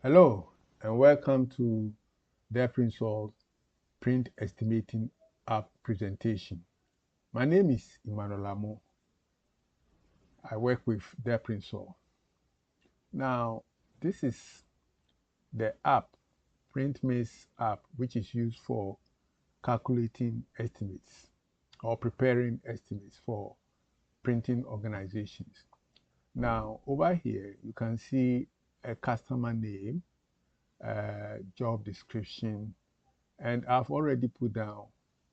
Hello and welcome to Delprintsol print estimating app presentation. My name is Emmanuel Amo. I work with Delprintsol. Now, this is the app, PrintMis app, which is used for calculating estimates or preparing estimates for printing organizations. Now, over here, you can see a customer name, job description, and I've already put down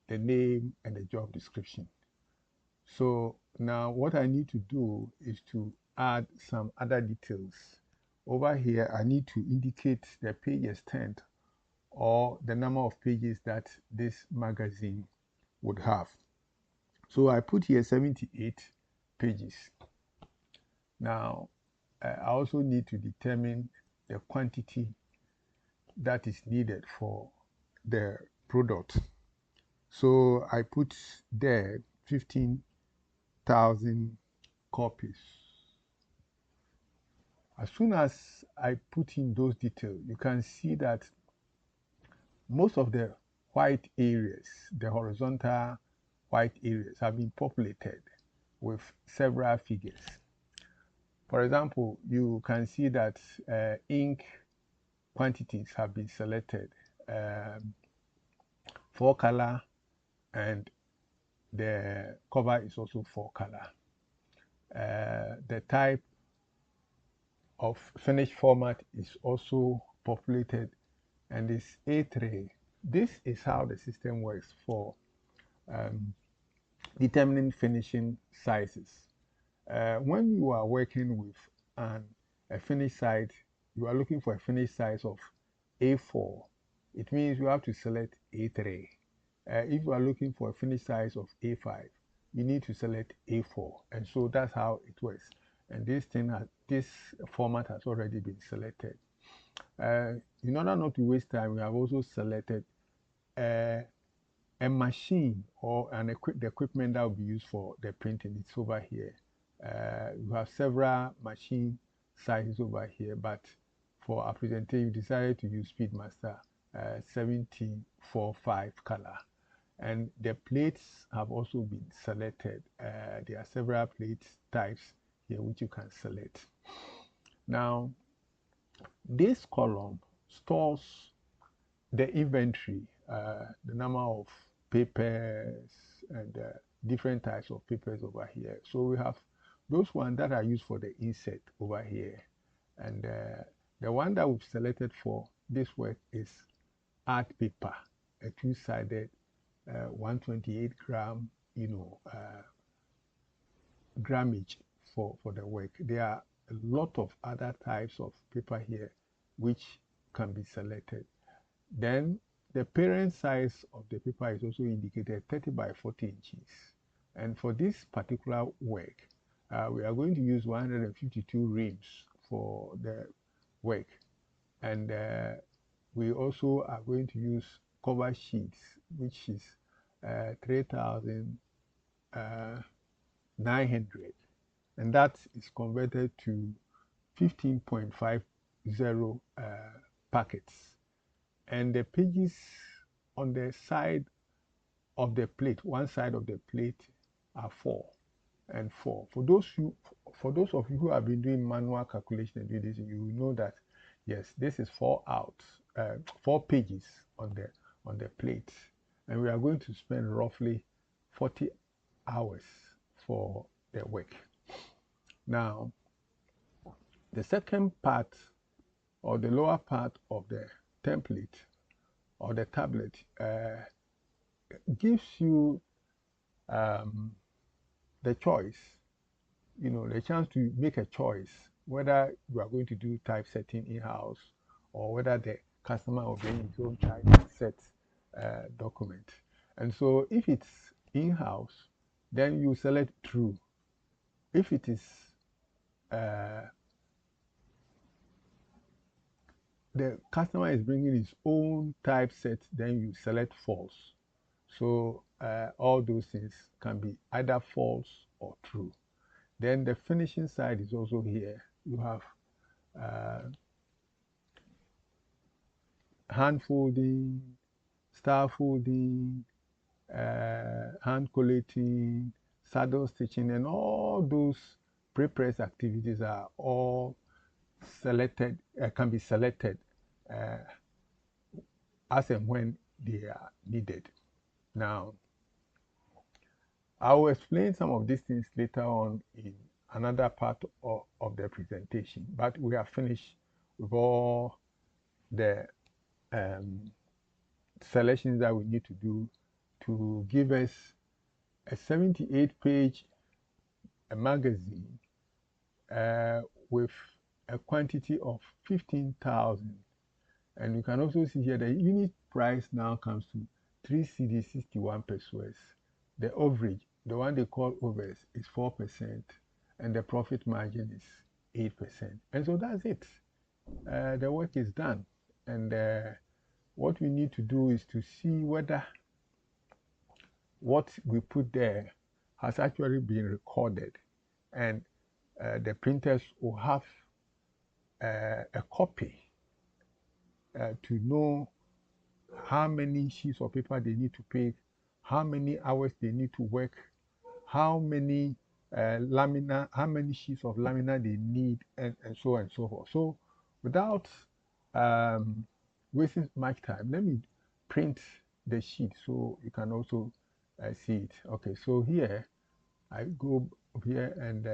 the name and the job description. So now what I need to do is to add some other details. Over here, I need to indicate the page extent or the number of pages that this magazine would have. So I put here 78 pages. Now, I also need to determine the quantity that is needed for the product. So I put there 15,000 copies. As soon as I put in those details, you can see that most of the white areas, the horizontal white areas, have been populated with several figures. For example, you can see that ink quantities have been selected, 4 color, and the cover is also 4 color. The type of finished format is also populated, and this A3. This is how the system works for determining finishing sizes. When you are working with a finished size, you are looking for a finished size of A4. It means you have to select A3. If you are looking for a finished size of A5, you need to select A4, and so that's how it works. And this format has already been selected. In order not to waste time, we have also selected a machine or the equipment that will be used for the printing. It's over here. We have several machine sizes over here, but for our presentation, we decided to use Speedmaster 1745 color. And the plates have also been selected. There are several plate types here which you can select. Now, this column stores the inventory, the number of papers and different types of papers over here. So we have those ones that are used for the insert over here. And the one that we've selected for this work is art paper, a two-sided 128 gram, grammage for the work. There are a lot of other types of paper here which can be selected. Then the parent size of the paper is also indicated 30 by 40 inches. And for this particular work, we are going to use 152 reams for the work. And we also are going to use cover sheets, which is 3,900. And that is converted to 15.50 packets. And the pages on the side of the plate, one side of the plate, are 4 and 4. For those of you who have been doing manual calculation and doing this, you will know that yes, this is 4 pages on the plate, and we are going to spend roughly 40 hours for the work. Now, the second part or the lower part of the template or the tablet gives you the choice, the chance to make a choice whether you are going to do typesetting in-house or whether the customer will bring his own typeset document. And so if it's in-house, then you select true. If it is the customer is bringing his own typeset, then you select false. So all those things can be either false or true. Then the finishing side is also here. You have hand folding, star folding, hand collating, saddle stitching, and all those pre-press activities are all selected, can be selected uh, as and when they are needed. Now, I will explain some of these things later on in another part of the presentation, but we are finished with all the um, selections that we need to do to give us a 78-page magazine with a quantity of 15,000. And you can also see here the unit price now comes to 3 CD 61 pesos. The average, the one they call overs, is 4%, and the profit margin is 8%. And so that's it. The work is done. And what we need to do is to see whether what we put there has actually been recorded, and the printers will have a copy to know how many sheets of paper they need to pick, how many hours they need to work, how many how many sheets of lamina they need, and so on and so forth. So without um, wasting much time, let me print the sheet so you can also see it. Okay, so here I go here and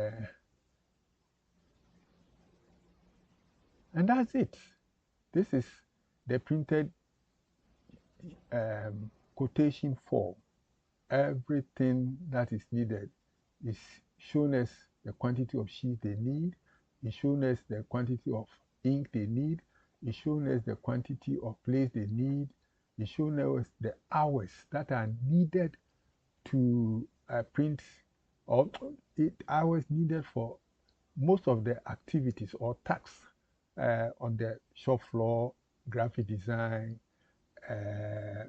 that's it. This is the printed quotation form. Everything that is needed is shown as the quantity of sheets they need, is shown as the quantity of ink they need, is shown as the quantity of place they need, is shown as the hours that are needed to print, or hours needed for most of the activities or tasks on the shop floor, graphic design, uh,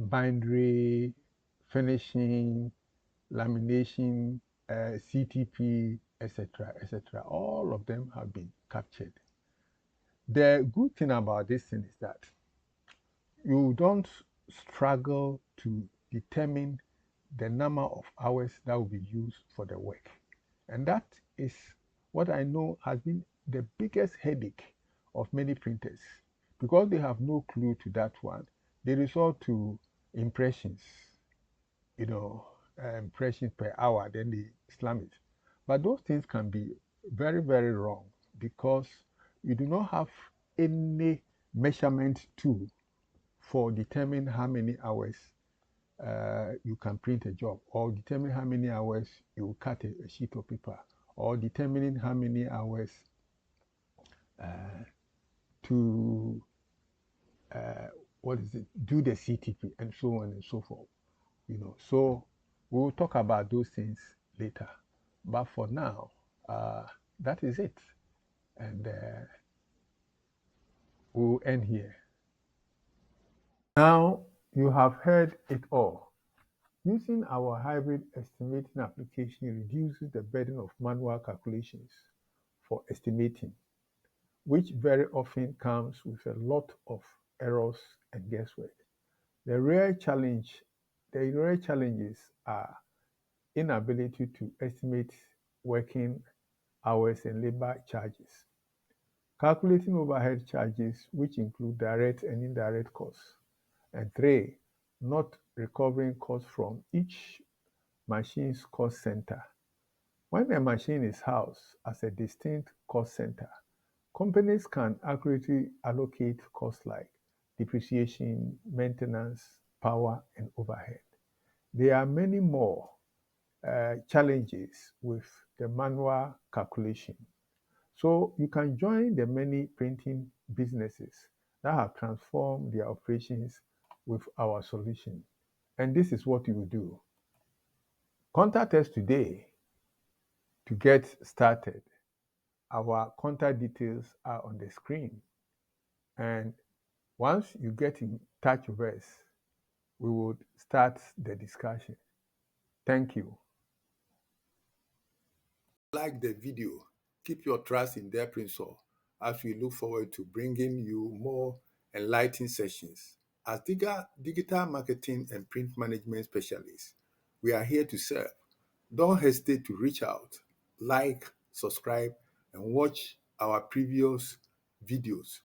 bindery, finishing, lamination, CTP, etc., etc. All of them have been captured. The good thing about this thing is that you don't struggle to determine the number of hours that will be used for the work. And that is what I know has been the biggest headache of many printers. Because they have no clue to that one, they resort to impressions, impressions per hour, then they slam it. But those things can be very, very wrong because you do not have any measurement tool for determining how many hours you can print a job, or determine how many hours you will cut a sheet of paper, or determining how many hours to do the CTP, and so on and so forth. So we'll talk about those things later. But for now, that is it, and we'll end here. Now you have heard it all. Using our hybrid estimating application reduces the burden of manual calculations for estimating, which very often comes with a lot of errors and guesswork. The real challenges are inability to estimate working hours and labor charges, calculating overhead charges, which include direct and indirect costs, and three, not recovering costs from each machine's cost center. When a machine is housed as a distinct cost center, companies can accurately allocate costs like depreciation, maintenance, power, and overhead. There are many more challenges with the manual calculation. So you can join the many printing businesses that have transformed their operations with our solution. And this is what you will do. Contact us today to get started. Our contact details are on the screen. And once you get in touch with us, we would start the discussion. Thank you. Like the video, keep your trust in Delprintsol as we look forward to bringing you more enlightening sessions. As digital marketing and print management specialists, we are here to serve. Don't hesitate to reach out, like, subscribe, and watch our previous videos